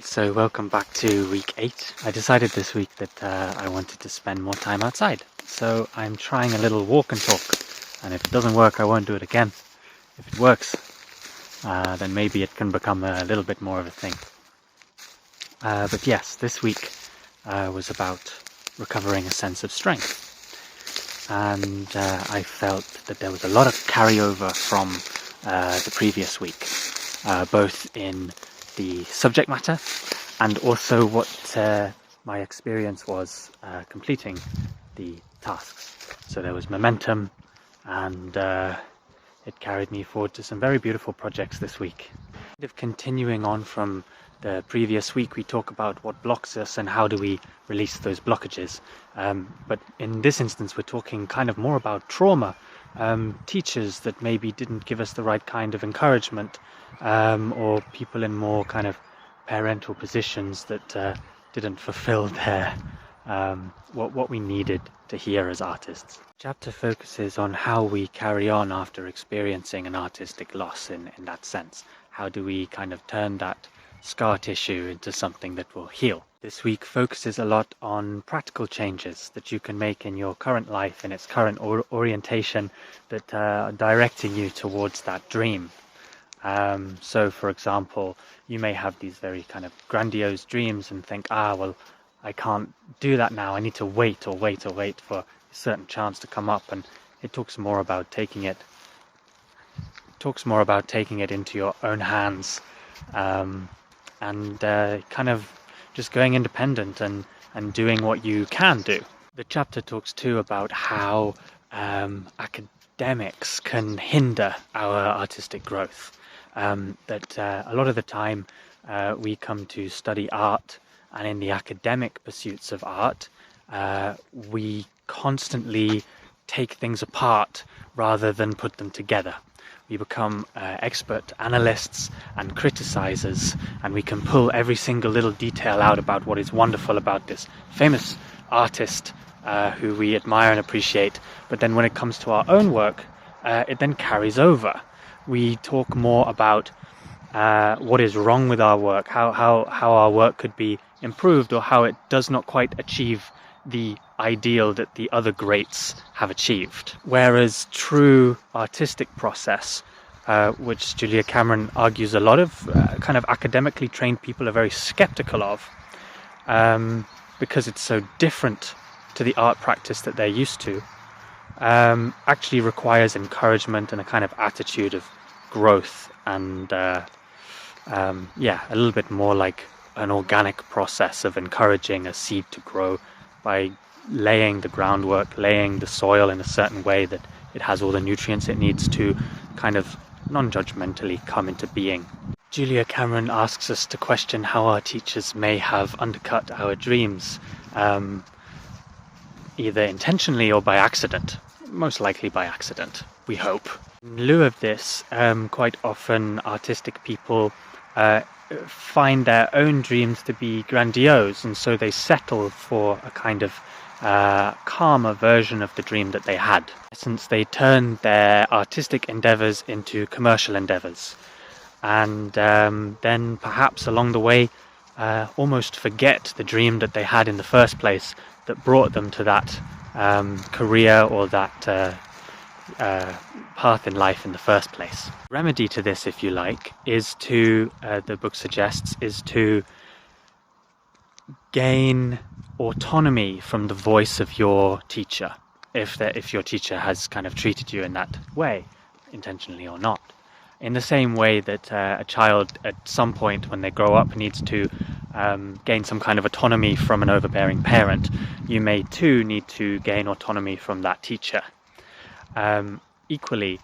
So welcome back to week 8. I decided this week that I wanted to spend more time outside. So I'm trying a little walk and talk. And if it doesn't work, I won't do it again. If it works, then maybe it can become a little bit more of a thing. But yes, this week was about recovering a sense of strength. And I felt that there was a lot of carryover from the previous week, both in the subject matter and also what my experience was completing the tasks. So there was momentum, and it carried me forward to some very beautiful projects this week. Continuing on from the previous week, we talk about what blocks us and how do we release those blockages. But in this instance, we're talking kind of more about trauma. Teachers that maybe didn't give us the right kind of encouragement, or people in more kind of parental positions that didn't fulfill their what we needed to hear as artists. The chapter focuses on how we carry on after experiencing an artistic loss in that sense. How do we kind of turn that scar tissue into something that will heal? This week focuses a lot on practical changes that you can make in your current life, in its current orientation, that are directing you towards that dream. So for example, you may have these very kind of grandiose dreams and think, well, I can't do that now. I need to wait for a certain chance to come up. And it talks more about taking it into your own hands, and kind of just going independent and doing what you can do. The chapter talks too about how academics can hinder our artistic growth. That a lot of the time we come to study art, and in the academic pursuits of art, we constantly take things apart rather than put them together. We become expert analysts and criticizers, and we can pull every single little detail out about what is wonderful about this famous artist who we admire and appreciate. But then when it comes to our own work, it then carries over. We talk more about what is wrong with our work, how our work could be improved, or how it does not quite achieve the ideal that the other greats have achieved. Whereas true artistic process, which Julia Cameron argues a lot of kind of academically trained people are very skeptical of, because it's so different to the art practice that they're used to, actually requires encouragement and a kind of attitude of growth, and a little bit more like an organic process of encouraging a seed to grow by laying the groundwork, laying the soil in a certain way that it has all the nutrients it needs to kind of non-judgmentally come into being. Julia Cameron asks us to question how our teachers may have undercut our dreams, either intentionally or by accident. Most likely by accident, we hope. In lieu of this, quite often artistic people find their own dreams to be grandiose, and so they settle for a kind of calmer version of the dream that they had. Since they turn their artistic endeavors into commercial endeavors, and then perhaps along the way almost forget the dream that they had in the first place that brought them to that career or that path in life in the first place. Remedy to this, if you like, is to, the book suggests, is to gain autonomy from the voice of your teacher, if your teacher has kind of treated you in that way, intentionally or not. In the same way that a child at some point when they grow up needs to gain some kind of autonomy from an overbearing parent, you may too need to gain autonomy from that teacher. Equally,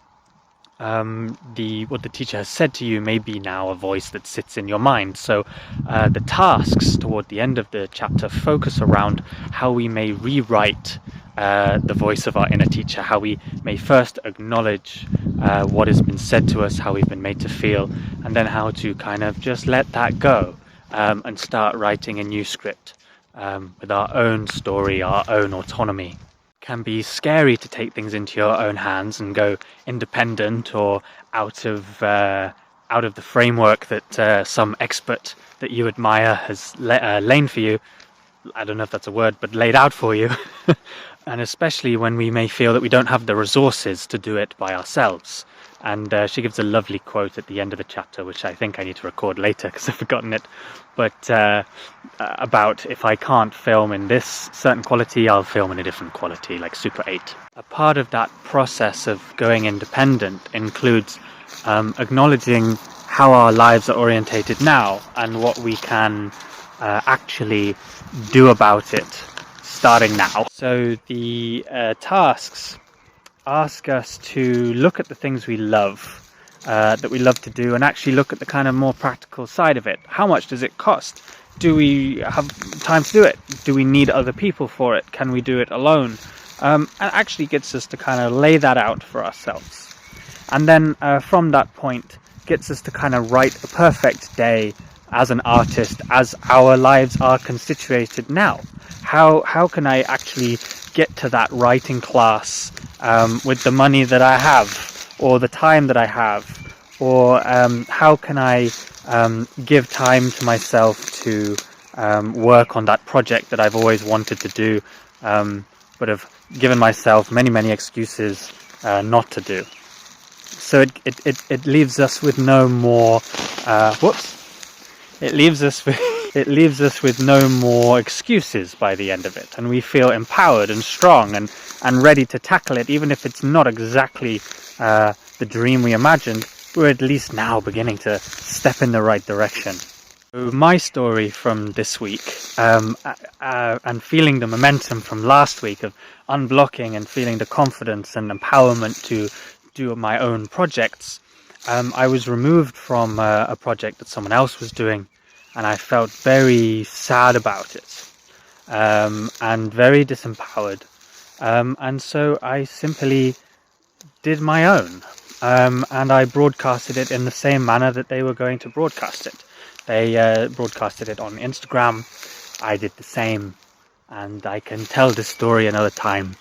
what the teacher has said to you may be now a voice that sits in your mind. So the tasks toward the end of the chapter focus around how we may rewrite the voice of our inner teacher, how we may first acknowledge what has been said to us, how we've been made to feel, and then how to kind of just let that go and start writing a new script with our own story, our own autonomy. Can be scary to take things into your own hands and go independent or out of out of the framework that some expert that you admire has laid for you. I don't know if that's a word, but laid out for you. And especially when we may feel that we don't have the resources to do it by ourselves. And she gives a lovely quote at the end of the chapter, which I think I need to record later because I've forgotten it. But about if I can't film in this certain quality, I'll film in a different quality, like Super 8. A part of that process of going independent includes acknowledging how our lives are orientated now and what we can actually do about it starting now. So the tasks ask us to look at the things we love, that we love to do, and actually look at the kind of more practical side of it. How much does it cost? Do we have time to do it? Do we need other people for it? Can we do it alone? And actually gets us to kind of lay that out for ourselves. And then from that point, gets us to kind of write a perfect day as an artist, as our lives are constituted now. How can I actually get to that writing class with the money that I have, or the time that I have, or how can I give time to myself to work on that project that I've always wanted to do, but have given myself many excuses not to do. So it leaves us with no more it leaves us with no more excuses by the end of it, and we feel empowered and strong and ready to tackle it. Even if it's not exactly the dream we imagined, we're at least now beginning to step in the right direction. So my story from this week, and feeling the momentum from last week of unblocking and feeling the confidence and empowerment to do my own projects, I was removed from a project that someone else was doing, and I felt very sad about it, and very disempowered. And so I simply did my own, and I broadcasted it in the same manner that they were going to broadcast it. They broadcasted it on Instagram. I did the same, and I can tell this story another time.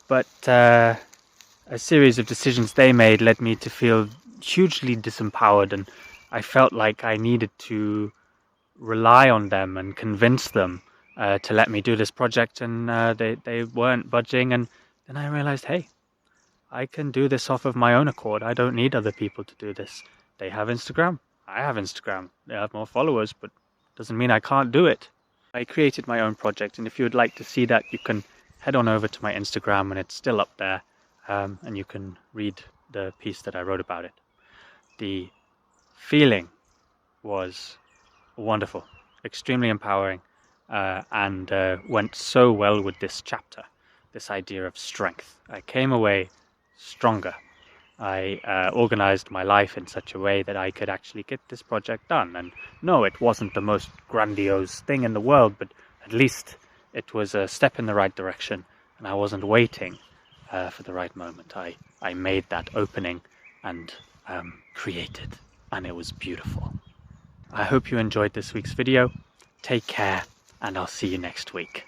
But a series of decisions they made led me to feel hugely disempowered, and I felt like I needed to rely on them and convince them to let me do this project, and they weren't budging. And then I realized, hey, I can do this off of my own accord. I don't need other people to do this. They have Instagram. I have Instagram. They have more followers, but doesn't mean I can't do it. I created my own project, and if you would like to see that, you can head on over to my Instagram, and it's still up there, and you can read the piece that I wrote about it. The feeling was wonderful, extremely empowering, and went so well with this chapter, this idea of strength. I came away stronger. I organized my life in such a way that I could actually get this project done. And no, it wasn't the most grandiose thing in the world, but at least it was a step in the right direction, and I wasn't waiting for the right moment. I made that opening and created, and it was beautiful. I hope you enjoyed this week's video. Take care, and I'll see you next week.